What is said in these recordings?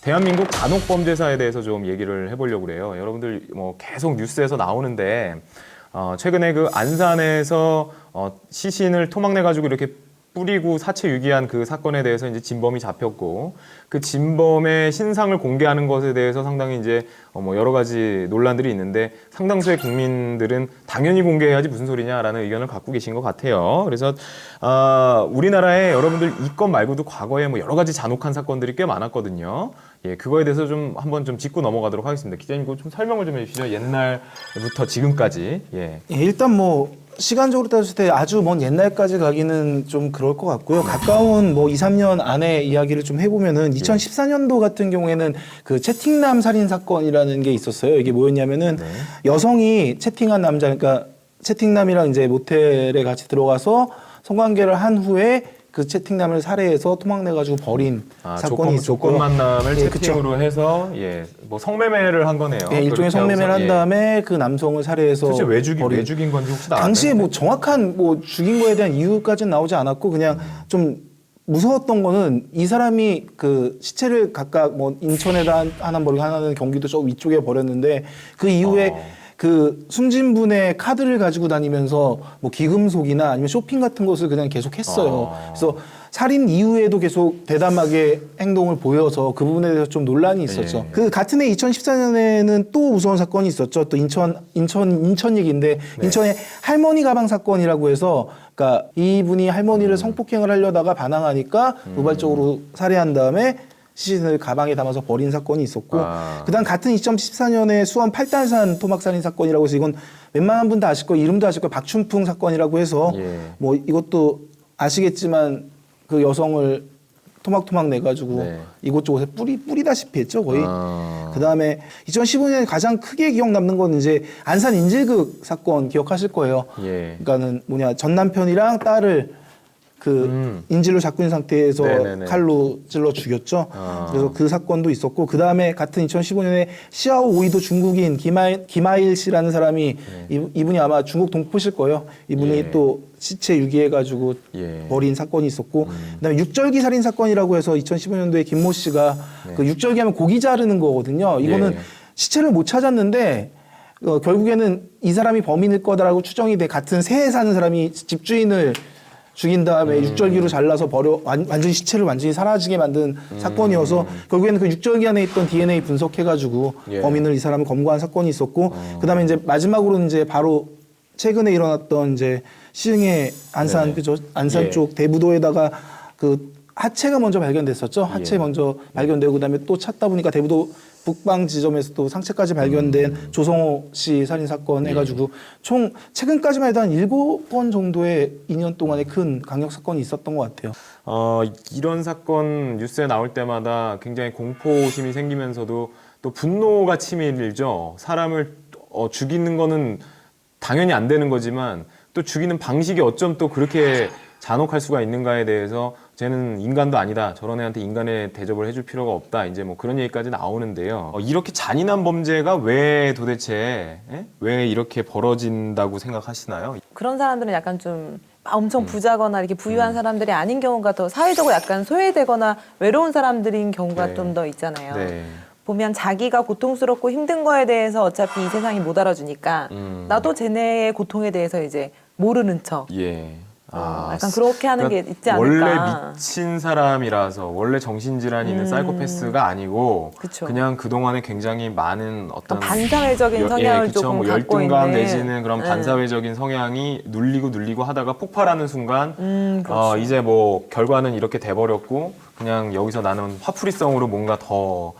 대한민국 간혹범죄사에 대해서 좀 얘기를 해보려고 그래요. 여러분들 뭐 계속 뉴스에서 나오는데 최근에 그 안산에서 시신을 토막내 가지고 이렇게 뿌리고 사체 유기한 그 사건에 대해서 이제 진범이 잡혔고 그 진범의 신상을 공개하는 것에 대해서 상당히 이제 뭐 여러 가지 논란들이 있는데 상당수의 국민들은 당연히 공개해야지 무슨 소리냐라는 의견을 갖고 계신 것 같아요. 그래서 우리나라에 여러분들 이 건 말고도 과거에 뭐 여러 가지 잔혹한 사건들이 꽤 많았거든요. 예, 그거에 대해서 좀 한번 좀 짚고 넘어가도록 하겠습니다. 기자님, 그거 좀 설명을 좀 해주시죠. 옛날부터 지금까지. 예. 일단 뭐 시간적으로 따졌을 때 아주 먼 옛날까지 가기는 좀 그럴 것 같고요. 가까운 뭐 2, 3년 안에 이야기를 좀 해보면은 2014년도 같은 경우에는 그 채팅남 살인 사건이라는 게 있었어요. 이게 뭐였냐면은 여성이 채팅한 남자, 그러니까 채팅남이랑 이제 모텔에 같이 들어가서 성관계를 한 후에 그 채팅남을 살해해서 토막내가지고 버린 사건이 있었고요. 조건 만남을 예, 채팅으로 해서 뭐 성매매를 한 거네요. 네, 일종의 성매매를 한 다음에 그 남성을 살해해서 도대체 왜 죽인 건지 혹시 나왔나요? 당시에 뭐 정확한 뭐 죽인 거에 대한 이유까지는 나오지 않았고 그냥 좀 무서웠던 거는 이 사람이 그 시체를 각각 뭐 인천에다 하나 버리고 하나는 경기도 저 위쪽에 버렸는데 그 이후에 그 숨진 분의 카드를 가지고 다니면서 뭐 기금속이나 아니면 쇼핑 같은 것을 그냥 계속 했어요. 그래서 살인 이후에도 계속 대담하게 행동을 보여서 그 부분에 대해서 좀 논란이 있었죠. 그 같은 해 2014년에는 또 무서운 사건이 있었죠. 또 인천 얘기인데 인천의 할머니 가방 사건이라고 해서 그러니까 이분이 할머니를 성폭행을 하려다가 반항하니까 도발적으로 살해한 다음에 시신을 가방에 담아서 버린 사건이 있었고 그다음 같은 2014년에 수원 팔단산 토막살인 사건이라고 해서 이건 웬만한 분 다 아실 거예요. 이름도 아실 거예요. 박춘풍 사건이라고 해서 뭐 이것도 아시겠지만 그 여성을 토막토막 내가지고 이곳저곳에 뿌리다시피 했죠 거의. 그다음에 2015년에 가장 크게 기억 남는 건 이제 안산 인질극 사건 기억하실 거예요. 그러니까는 뭐냐 전 남편이랑 딸을 그 인질로 잡고 있는 상태에서 칼로 찔러 죽였죠. 그래서 그 사건도 있었고 그 다음에 같은 2015년에 시아오 오이도 중국인 김하일 씨라는 사람이 이분이 아마 중국 동포실 거예요. 이분이 또 시체 유기해가지고 버린 사건이 있었고 그다음에 육절기 살인 사건이라고 해서 2015년도에 김모 씨가 그 육절기 하면 고기 자르는 거거든요. 이거는 시체를 못 찾았는데 결국에는 이 사람이 범인일 거다라고 추정이 돼 같은 세에 사는 사람이 집주인을 죽인 다음에 육절기로 잘라서 완전히 시체를 완전히 사라지게 만든 사건이어서 결국에는 그 육절기 안에 있던 DNA 분석해가지고 범인을 이 사람을 검거한 사건이 있었고 그다음에 이제 마지막으로 이제 바로 최근에 일어났던 이제 시흥의 안산 그죠 안산 쪽 대부도에다가 그 하체가 먼저 발견됐었죠. 하체 먼저 발견되고 그다음에 또 찾다 보니까 대부도 북방 지점에서 또 상체까지 발견된 조성호 씨 살인 사건 해가지고 총 최근까지만 해도 한 7번 정도의 2년 동안의 큰 강력 사건이 있었던 것 같아요. 이런 사건 뉴스에 나올 때마다 굉장히 공포심이 생기면서도 또 분노가 치밀죠. 사람을 죽이는 거는 당연히 안 되는 거지만 또 죽이는 방식이 어쩜 또 그렇게 잔혹할 수가 있는가에 대해서 쟤는 인간도 아니다. 저런 애한테 인간의 대접을 해줄 필요가 없다. 이제 뭐 그런 얘기까지 나오는데요. 이렇게 잔인한 범죄가 왜 도대체 왜 이렇게 벌어진다고 생각하시나요? 그런 사람들은 약간 좀 엄청 부자거나 이렇게 부유한 사람들이 아닌 경우가 더 사회적으로 약간 소외되거나 외로운 사람들인 경우가 좀 더 있잖아요. 보면 자기가 고통스럽고 힘든 거에 대해서 어차피 이 세상이 못 알아주니까 나도 쟤네의 고통에 대해서 이제 모르는 척. 약간 그렇게 하는 게 있지 않을까. 원래 미친 사람이라서 원래 정신질환이 있는 사이코패스가 아니고 그냥 그동안에 굉장히 많은 어떤 반사회적인 성향을 조금 뭐 갖고 열등감 있는 내지는 그런 반사회적인 성향이 눌리고 하다가 폭발하는 순간 이제 뭐 결과는 이렇게 돼버렸고 그냥 여기서 나는 화풀이성으로 뭔가 더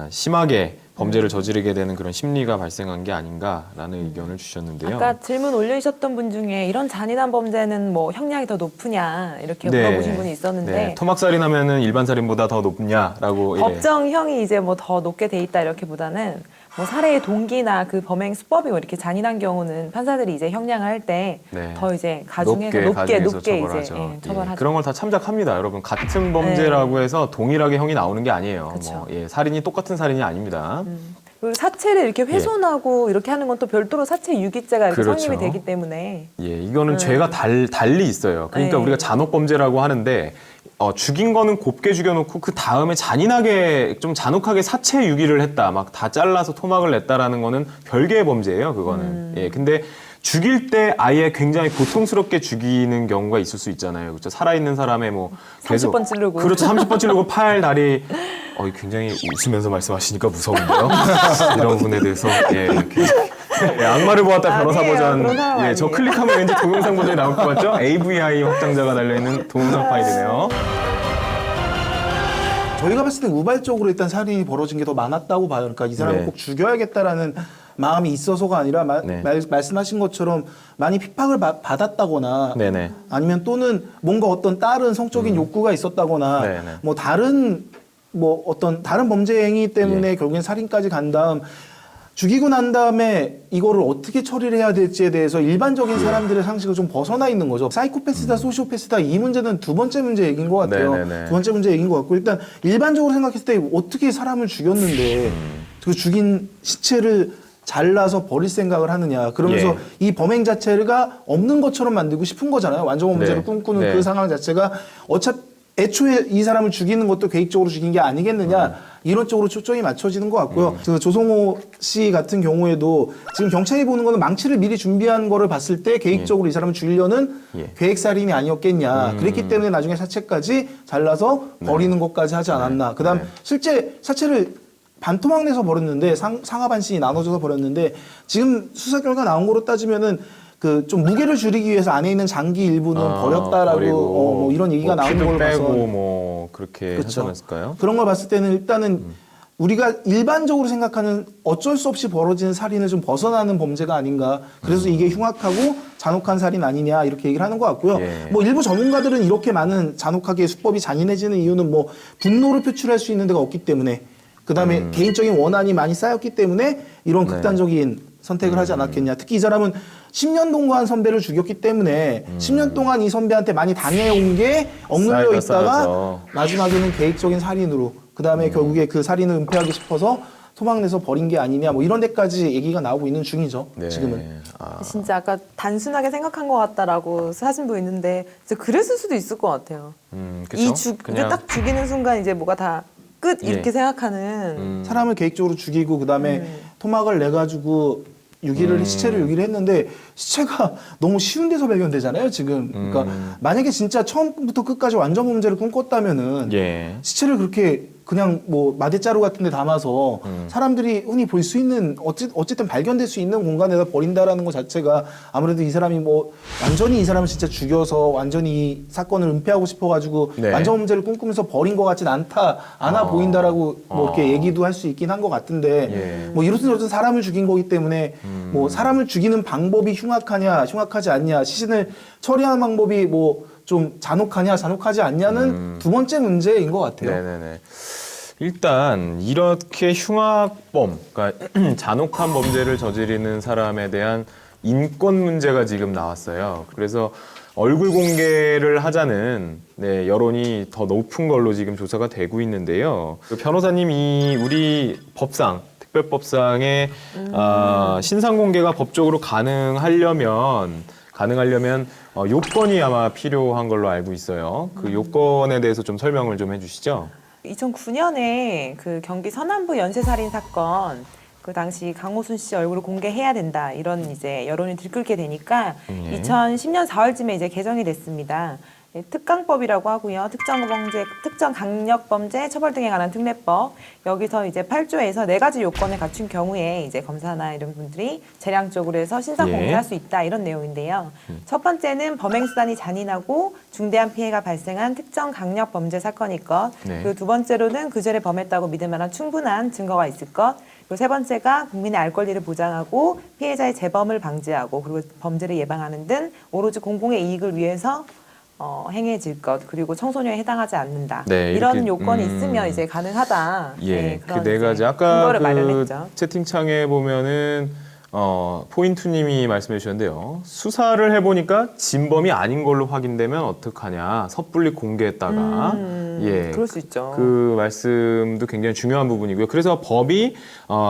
심하게 범죄를 저지르게 되는 그런 심리가 발생한 게 아닌가라는 의견을 주셨는데요. 아까 질문 올려주셨던 분 중에 이런 잔인한 범죄는 뭐 형량이 더 높으냐 이렇게 물어보신 분이 있었는데 토막살인하면은 일반 살인보다 더 높냐라고 법정형이 이제 뭐 더 높게 돼 있다 이렇게보다는 뭐 살해의 동기나 그 범행 수법이 뭐 이렇게 잔인한 경우는 판사들이 이제 형량을 할 때 더 이제 가중해서 높게 이제 처벌하죠. 그런 걸 다 참작합니다, 여러분. 같은 범죄라고 해서 동일하게 형이 나오는 게 아니에요. 뭐, 살인이 똑같은 살인이 아닙니다. 그리고 사체를 이렇게 훼손하고 이렇게 하는 건 또 별도로 사체 유기죄가 이렇게 그렇죠. 성립이 되기 때문에 예, 이거는 죄가 달리 있어요. 그러니까 네. 우리가 잔혹범죄라고 하는데 죽인 거는 곱게 죽여놓고 그 다음에 잔인하게 좀 잔혹하게 사체 유기를 했다, 막 다 잘라서 토막을 냈다라는 거는 별개의 범죄예요. 그거는. 예, 근데 죽일 때 아예 굉장히 고통스럽게 죽이는 경우가 있을 수 있잖아요. 그렇죠? 살아있는 사람의 뭐 계속 30번 찌르고. 그렇죠. 30번 찌르고 팔, 다리. 굉장히 웃으면서 말씀하시니까 무서운데요. 이런 부분에 대해서 이렇게 악마를 보았다 변호사 아니에요. 버전. 그런 사람 저 아니에요. 클릭하면 왠지 동영상 버전이 나올 것 같죠? AVI 확장자가 달려있는 동영상 파일이네요. 저희가 봤을 때 우발적으로 일단 살인이 벌어진 게 더 많았다고 봐요. 그러니까 이 사람을 네. 꼭 죽여야겠다라는 마음이 있어서가 아니라 네. 말씀하신 것처럼 많이 핍박을 받았다거나 네네. 아니면 또는 뭔가 어떤 다른 성적인 욕구가 있었다거나 네네. 뭐 다른 뭐 어떤 다른 범죄 행위 때문에 예. 결국엔 살인까지 간 다음 죽이고 난 다음에 이거를 어떻게 처리를 해야 될지에 대해서 일반적인 사람들의 상식을 좀 벗어나 있는 거죠. 사이코패스다, 소시오패스다 이 문제는 두 번째 문제 얘기인 것 같아요. 네네네. 두 번째 문제 얘기인 것 같고 일단 일반적으로 생각했을 때 어떻게 사람을 죽였는데 그 죽인 시체를 잘라서 버릴 생각을 하느냐. 그러면서 예. 이 범행 자체가 없는 것처럼 만들고 싶은 거잖아요. 완전 범죄를 네. 꿈꾸는 네. 그 상황 자체가 애초에 이 사람을 죽이는 것도 계획적으로 죽인 게 아니겠느냐 이런 쪽으로 초점이 맞춰지는 것 같고요. 그 조성호 씨 같은 경우에도 지금 경찰이 보는 거는 망치를 미리 준비한 거를 봤을 때 계획적으로 이 사람을 죽이려는 예. 계획살인이 아니었겠냐. 그랬기 때문에 나중에 사체까지 잘라서 버리는 것까지 하지 않았나. 그다음 네. 실제 사체를 반토막 내서 버렸는데 상하반신이 나눠져서 버렸는데 지금 수사 결과 나온 거로 따지면은 그 좀 무게를 줄이기 위해서 안에 있는 장기 일부는 버렸다라고 버리고 뭐 이런 얘기가 나오는 피도 걸 봐서 빼고 뭐 그렇게 하지 그쵸. 않았을까요? 그런 걸 봤을 때는 일단은 우리가 일반적으로 생각하는 어쩔 수 없이 벌어지는 살인을 좀 벗어나는 범죄가 아닌가. 그래서 이게 흉악하고 잔혹한 살인 아니냐 이렇게 얘기를 하는 것 같고요. 예. 뭐 일부 전문가들은 이렇게 많은 잔혹하게 수법이 잔인해지는 이유는 뭐 분노를 표출할 수 있는 데가 없기 때문에 그다음에 개인적인 원한이 많이 쌓였기 때문에 이런 네. 극단적인 선택을 하지 않았겠냐. 특히 이 사람은 10년 동안 선배를 죽였기 때문에 10년 동안 이 선배한테 많이 당해온 게 억눌려 있다가 쌓여서. 마지막에는 계획적인 살인으로 그다음에 결국에 그 살인을 은폐하고 싶어서 토막내서 버린 게 아니냐 뭐 이런 데까지 얘기가 나오고 있는 중이죠. 네. 지금은. 진짜 아까 단순하게 생각한 것 같다라고 사진도 있는데 진짜 그랬을 수도 있을 것 같아요. 그쵸? 이제 딱 죽이는 순간 이제 뭐가 다 끝 이렇게 예. 생각하는 사람을 계획적으로 죽이고 그다음에 토막을 내 가지고 시체를 유기를 했는데 시체가 너무 쉬운 데서 발견되잖아요, 지금. 그러니까 만약에 진짜 처음부터 끝까지 완전 범죄를 꿈꿨다면은 예. 시체를 그렇게 그냥 뭐 마대자루 같은 데 담아서 사람들이 흔히 볼 수 있는 어쨌든 발견될 수 있는 공간에다 버린다라는 것 자체가 아무래도 이 사람이 뭐 완전히 이 사람을 진짜 죽여서 완전히 이 사건을 은폐하고 싶어가지고 네. 완전 범죄를 꿈꾸면서 버린 것 같진 않아 보인다라고 뭐 이렇게 얘기도 할 수 있긴 한 것 같은데 예. 뭐 이렇든 저렇든 사람을 죽인 거기 때문에 뭐 사람을 죽이는 방법이 흉악하냐 흉악하지 않냐 시신을 처리하는 방법이 뭐 좀 잔혹하냐 잔혹하지 않냐는 두 번째 문제인 것 같아요. 네네네. 일단 이렇게 흉악범, 그러니까 잔혹한 범죄를 저지르는 사람에 대한 인권 문제가 지금 나왔어요. 그래서 얼굴 공개를 하자는 여론이 더 높은 걸로 지금 조사가 되고 있는데요. 그 변호사님이 우리 법상, 특별법상의 신상 공개가 법적으로 가능하려면 요건이 아마 필요한 걸로 알고 있어요. 그 요건에 대해서 좀 설명을 좀 해주시죠. 2009년에 그 경기 서남부 연쇄살인 사건 그 당시 강호순 씨 얼굴을 공개해야 된다 이런 이제 여론이 들끓게 되니까 2010년 4월쯤에 이제 개정이 됐습니다. 특강법이라고 하고요. 특정 강력범죄 처벌 등에 관한 특례법. 여기서 이제 8조에서 4가지 요건을 갖춘 경우에 이제 검사나 이런 분들이 재량적으로 해서 신상 예. 공개할 수 있다 이런 내용인데요. 첫 번째는 범행 수단이 잔인하고 중대한 피해가 발생한 특정 강력범죄 사건일 것. 네. 그리고 두 번째로는 그 죄를 범했다고 믿을 만한 충분한 증거가 있을 것. 그리고 세 번째가 국민의 알 권리를 보장하고 피해자의 재범을 방지하고 그리고 범죄를 예방하는 등 오로지 공공의 이익을 위해서 행해질 것 그리고 청소년에 해당하지 않는다 네, 이런 이렇게, 요건이 있으면 이제 가능하다. 예, 네, 그 그런 네 가지 이제 아까 근거를 그 마련했죠. 채팅창에 보면은 포인트님이 말씀해 주셨는데요. 수사를 해보니까 진범이 아닌 걸로 확인되면 어떡하냐. 섣불리 공개했다가. 예. 그럴 수 있죠. 그 말씀도 굉장히 중요한 부분이고요. 그래서 법이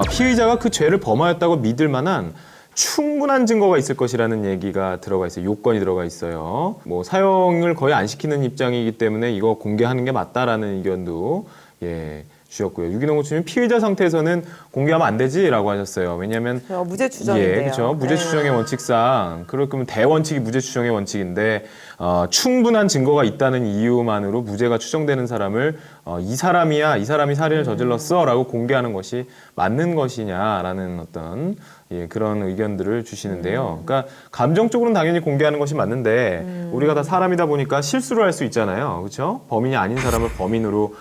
피의자가 그 죄를 범하였다고 믿을 만한 충분한 증거가 있을 것이라는 얘기가 들어가 있어요. 요건이 들어가 있어요. 뭐 사형을 거의 안 시키는 입장이기 때문에 이거 공개하는 게 맞다라는 의견도 예. 주셨고요. 유기농 고추님 피의자 상태에서는 공개하면 안 되지라고 하셨어요. 왜냐하면 무죄 추정인데요. 예, 그렇죠. 무죄 추정의 원칙상 그러면 대원칙이 무죄 추정의 원칙인데 충분한 증거가 있다는 이유만으로 무죄가 추정되는 사람을 이 사람이 살인을 저질렀어라고 공개하는 것이 맞는 것이냐라는 어떤 예, 그런 의견들을 주시는데요. 그러니까 감정적으로는 당연히 공개하는 것이 맞는데 우리가 다 사람이다 보니까 실수를 할 수 있잖아요. 그렇죠? 범인이 아닌 사람을 범인으로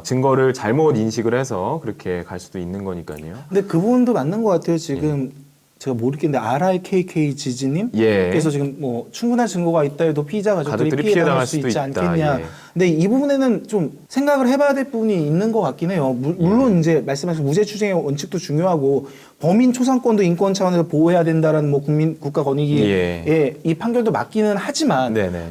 증거를 잘못 인식을 해서 그렇게 갈 수도 있는 거니까요. 근데 그 부분도 맞는 것 같아요. 지금 제가 모르겠는데 RIKK 지지님 예. 그래서 지금 뭐 충분한 증거가 있다 해도 피의자 가족들이 가족들이 피해 당할 피해 수 당할 있지 수도 않겠냐. 있다. 예. 근데 이 부분에는 좀 생각을 해봐야 될 부분이 있는 것 같긴 해요. 물론 이제 말씀하신 무죄 추정의 원칙도 중요하고 범인 초상권도 인권 차원에서 보호해야 된다라는 뭐 국가 권익위의 이 판결도 맞기는 하지만 네네.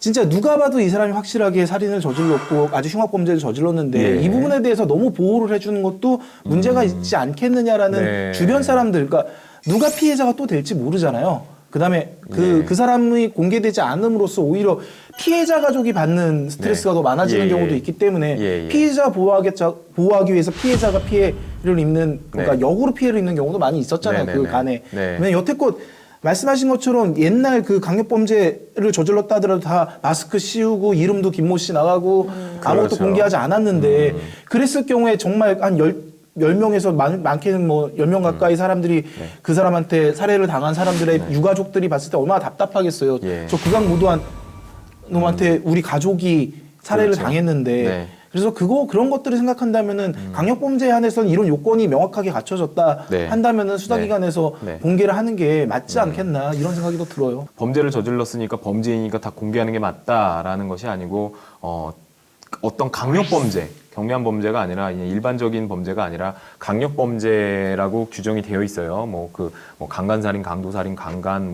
진짜 누가 봐도 이 사람이 확실하게 살인을 저질렀고 아주 흉악 범죄를 저질렀는데 예. 이 부분에 대해서 너무 보호를 해주는 것도 문제가 있지 않겠느냐라는 네. 주변 사람들, 그러니까 누가 피해자가 또 될지 모르잖아요. 그다음에 그 사람이 공개되지 않음으로써 오히려 피해자 가족이 받는 스트레스가 더 많아지는 경우도 있기 때문에 피해자 보호하기 위해서 피해자가 피해를 입는 그러니까 역으로 피해를 입는 경우도 많이 있었잖아요. 그 간에. 왜냐면 여태껏 말씀하신 것처럼 옛날 그 강력범죄를 저질렀다 하더라도 다 마스크 씌우고 이름도 김모 씨 나가고 아무것도 그렇죠. 공개하지 않았는데 그랬을 경우에 정말 한 10명에서 많게는 뭐 10명 가까이 사람들이 그 사람한테 살해를 당한 사람들의 유가족들이 봤을 때 얼마나 답답하겠어요. 저 극악무도한 놈한테 우리 가족이 살해를 그렇죠. 당했는데 그래서 그런 것들을 생각한다면은 강력범죄에 한해서는 이런 요건이 명확하게 갖춰졌다 한다면은 수사기관에서 공개를 하는 게 맞지 않겠나 이런 생각이 더 들어요. 범죄를 저질렀으니까 범죄이니까 다 공개하는 게 맞다라는 것이 아니고 어떤 강력범죄, 경미한 범죄가 아니라 일반적인 범죄가 아니라 강력범죄라고 규정이 되어 있어요. 뭐 강간살인, 강도살인, 강간,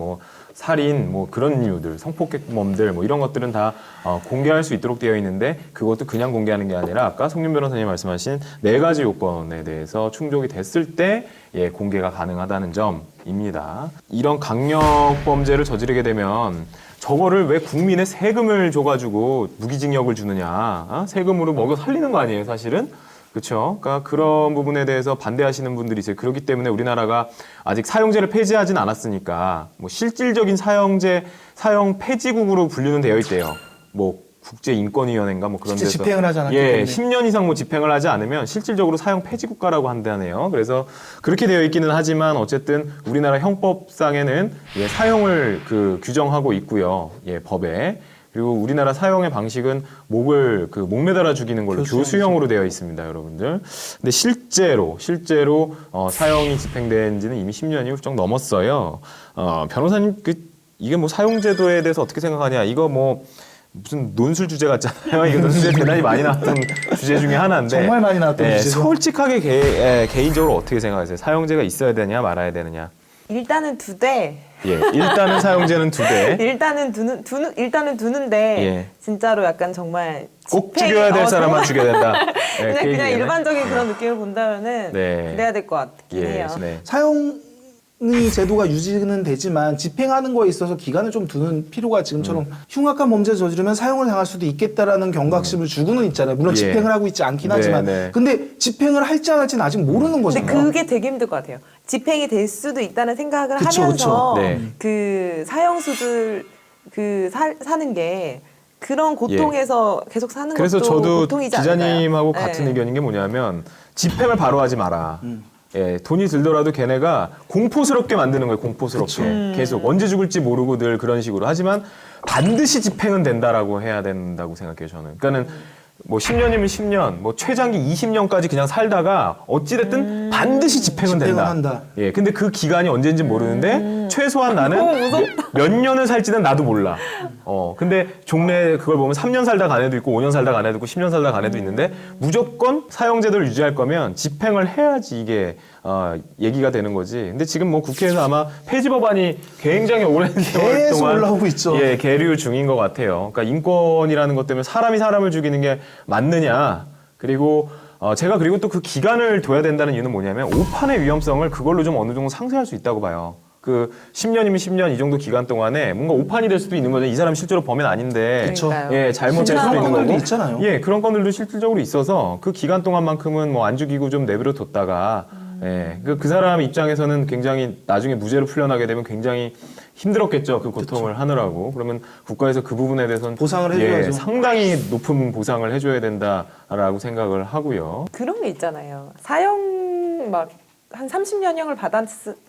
살인, 그런 이유들, 성폭행범들, 이런 것들은 다 공개할 수 있도록 되어 있는데 그것도 그냥 공개하는 게 아니라 아까 송윤 변호사님 말씀하신 4가지 요건에 대해서 충족이 됐을 때 공개가 가능하다는 점입니다. 이런 강력범죄를 저지르게 되면 저거를 왜 국민의 세금을 줘가지고 무기징역을 주느냐, 세금으로 먹여 살리는 거 아니에요, 사실은? 그렇죠. 그러니까 그런 부분에 대해서 반대하시는 분들이 있어요. 그렇기 때문에 우리나라가 아직 사형제를 폐지하진 않았으니까 실질적인 사형 폐지국으로 분류는 되어 있대요. 국제인권위원회인가 그런 데서 집행을 하지 않았기 때문에 10년 이상 집행을 하지 않으면 실질적으로 사형 폐지국가라고 한다네요. 그래서 그렇게 되어 있기는 하지만 어쨌든 우리나라 형법상에는 사형을 규정하고 있고요. 법에. 그리고 우리나라 사형의 방식은 목을 목매달아 죽이는 걸로 교수형으로 되어 있습니다, 여러분들. 근데 실제로 사형이 집행된 지는 이미 10년이 훌쩍 넘었어요. 변호사님 이게 사형제도에 대해서 어떻게 생각하냐? 이거 무슨 논술 주제 같잖아요. 이거 논술 주제 대단히 많이 나왔던 주제 중에 하나인데 정말 많이 나왔던 주제죠. 솔직하게 개인적으로 어떻게 생각하세요? 사형제가 있어야 되냐 말아야 되느냐? 일단은 2대. 일단은 사형제는 2대. 일단은 두는데 진짜로 약간 정말 꼭 죽여야 될 사람만 죽여야 된다. 그냥 일반적인 그런 느낌을 본다면은 그래야 될 것 같긴 해요. 사형이 제도가 유지는 되지만 집행하는 거에 있어서 기간을 좀 두는 필요가 지금처럼 흉악한 범죄를 저지르면 사형을 당할 수도 있겠다라는 경각심을 주고는 있잖아요. 물론 집행을 하고 있지 않긴 하지만 근데 집행을 할지 안 할지는 아직 모르는 거잖아요. 근데 그게 되게 힘들 것 같아요. 집행이 될 수도 있다는 생각을 하면서 그 사형수들 사는 게 그런 고통에서 계속 사는 그래서 것도 저도 고통이지 기자님하고 않을까요? 같은 의견인 게 뭐냐면 집행을 바로 하지 마라. 돈이 들더라도 걔네가 공포스럽게 만드는 거예요. 공포스럽게. 계속 언제 죽을지 모르고 늘 그런 식으로. 하지만 반드시 집행은 된다라고 해야 된다고 생각해요, 저는. 그러니까는 10년이면 10년, 최장기 20년까지 그냥 살다가 어찌됐든 반드시 집행은 된다. 한다. 근데 그 기간이 언제인지 모르는데 최소한 나는 몇 년을 살지는 나도 몰라. 근데 종래 그걸 보면 3년 살다 간 애도 있고 5년 살다 간 애도 있고 10년 살다 간 애도 있는데 무조건 사형제도를 유지할 거면 집행을 해야지 이게 얘기가 되는 거지. 근데 지금 뭐 국회에서 아마 폐지 법안이 굉장히 오랜 세월 계속 동안 올라오고 있죠. 예, 계류 중인 것 같아요. 그러니까 인권이라는 것 때문에 사람이 사람을 죽이는 게 맞느냐. 그리고 제가 그리고 또 그 기간을 둬야 된다는 이유는 뭐냐면 오판의 위험성을 그걸로 좀 어느 정도 상쇄할 수 있다고 봐요. 그 10년이면 10년 이 정도 기간 동안에 뭔가 오판이 될 수도 있는 거죠. 이 사람 실제로 범인 아닌데 그러니까요. 예, 잘못될 수도 있는 건들도 거고. 있잖아요. 예, 그런 건들도 실질적으로 있어서 그 기간 동안만큼은 뭐 안 죽이고 좀 내버려 뒀다가 예, 그 사람 입장에서는 굉장히 나중에 무죄로 풀려나게 되면 굉장히 힘들었겠죠. 그 고통을 하느라고. 그러면 국가에서 그 부분에 대해서는 보상을 해줘야죠. 예, 상당히 높은 보상을 해줘야 된다라고 생각을 하고요. 그런 게 있잖아요. 사형 막 한 30년형을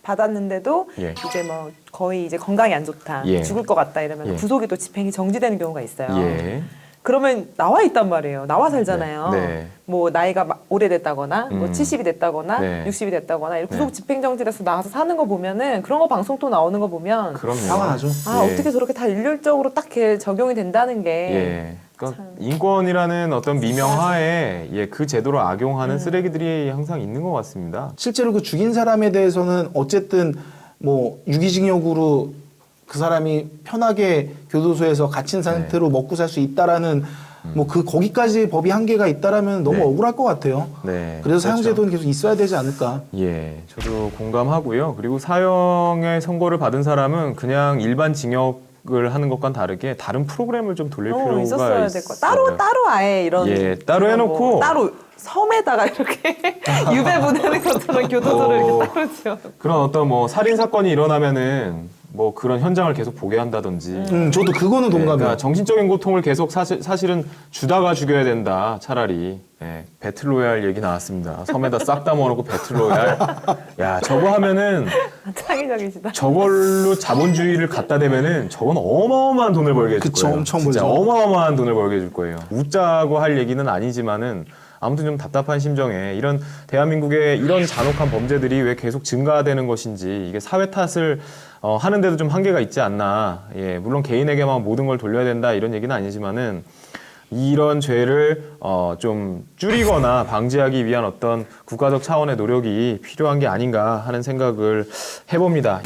받았는데도 예. 이제 뭐 거의 이제 건강이 안 좋다, 예. 죽을 것 같다 이러면 예. 구속이 또 집행이 정지되는 경우가 있어요. 예. 그러면 나와 있단 말이에요. 나와 살잖아요. 네. 네. 뭐 나이가 오래됐다거나 뭐 70이 됐다거나 네. 60이 됐다거나 이렇게 구속 네. 집행정지돼서 나가서 사는 거 보면은 그런 거 방송토 나오는 거 보면 그럼요. 화가 나죠. 아 예. 어떻게 저렇게 다 일률적으로 딱 이렇게 적용이 된다는 게 예. 그러니까 참. 인권이라는 어떤 미명하에 예, 그 제도를 악용하는 쓰레기들이 항상 있는 것 같습니다. 실제로 그 죽인 사람에 대해서는 어쨌든 뭐 유기징역으로 그 사람이 편하게 교도소에서 갇힌 상태로 먹고 살 수 있다라는 뭐 그 거기까지 법이 한계가 있다라면 너무 네. 억울할 것 같아요. 네. 그래서 그렇죠. 사형제도는 계속 있어야 되지 않을까. 예, 저도 공감하고요. 그리고 사형의 선고를 받은 사람은 그냥 일반 징역을 하는 것과는 다르게 다른 프로그램을 좀 돌릴 필요가 있었어야 될 거. 따로 아예 이런 예, 따로 이런 해놓고 뭐 따로 섬에다가 이렇게 유배 보내는 것처럼 교도소를 이렇게 따로 지어. 그런 어떤 뭐 살인 사건이 일어나면은 뭐 그런 현장을 계속 보게 한다든지. 저도 그거는 예, 동감해요. 그러니까 정신적인 고통을 계속 사실은 주다가 죽여야 된다. 차라리. 예, 배틀로얄 얘기 나왔습니다. 섬에다 싹 다 모아놓고 배틀로얄. 야, 저거 하면은 창의적이시다. 저걸로 자본주의를 갖다 대면은 저건 어마어마한 돈을 벌게 해줄 그쵸, 거예요. 엄청 진짜 벌죠. 어마어마한 돈을 벌게 해줄 거예요. 웃자고 할 얘기는 아니지만은 아무튼 좀 답답한 심정에 이런 대한민국의 이런 잔혹한 범죄들이 왜 계속 증가되는 것인지 이게 사회 탓을 하는데도 좀 한계가 있지 않나. 예, 물론 개인에게만 모든 걸 돌려야 된다 이런 얘기는 아니지만은 이런 죄를 좀 줄이거나 방지하기 위한 어떤 국가적 차원의 노력이 필요한 게 아닌가 하는 생각을 해봅니다.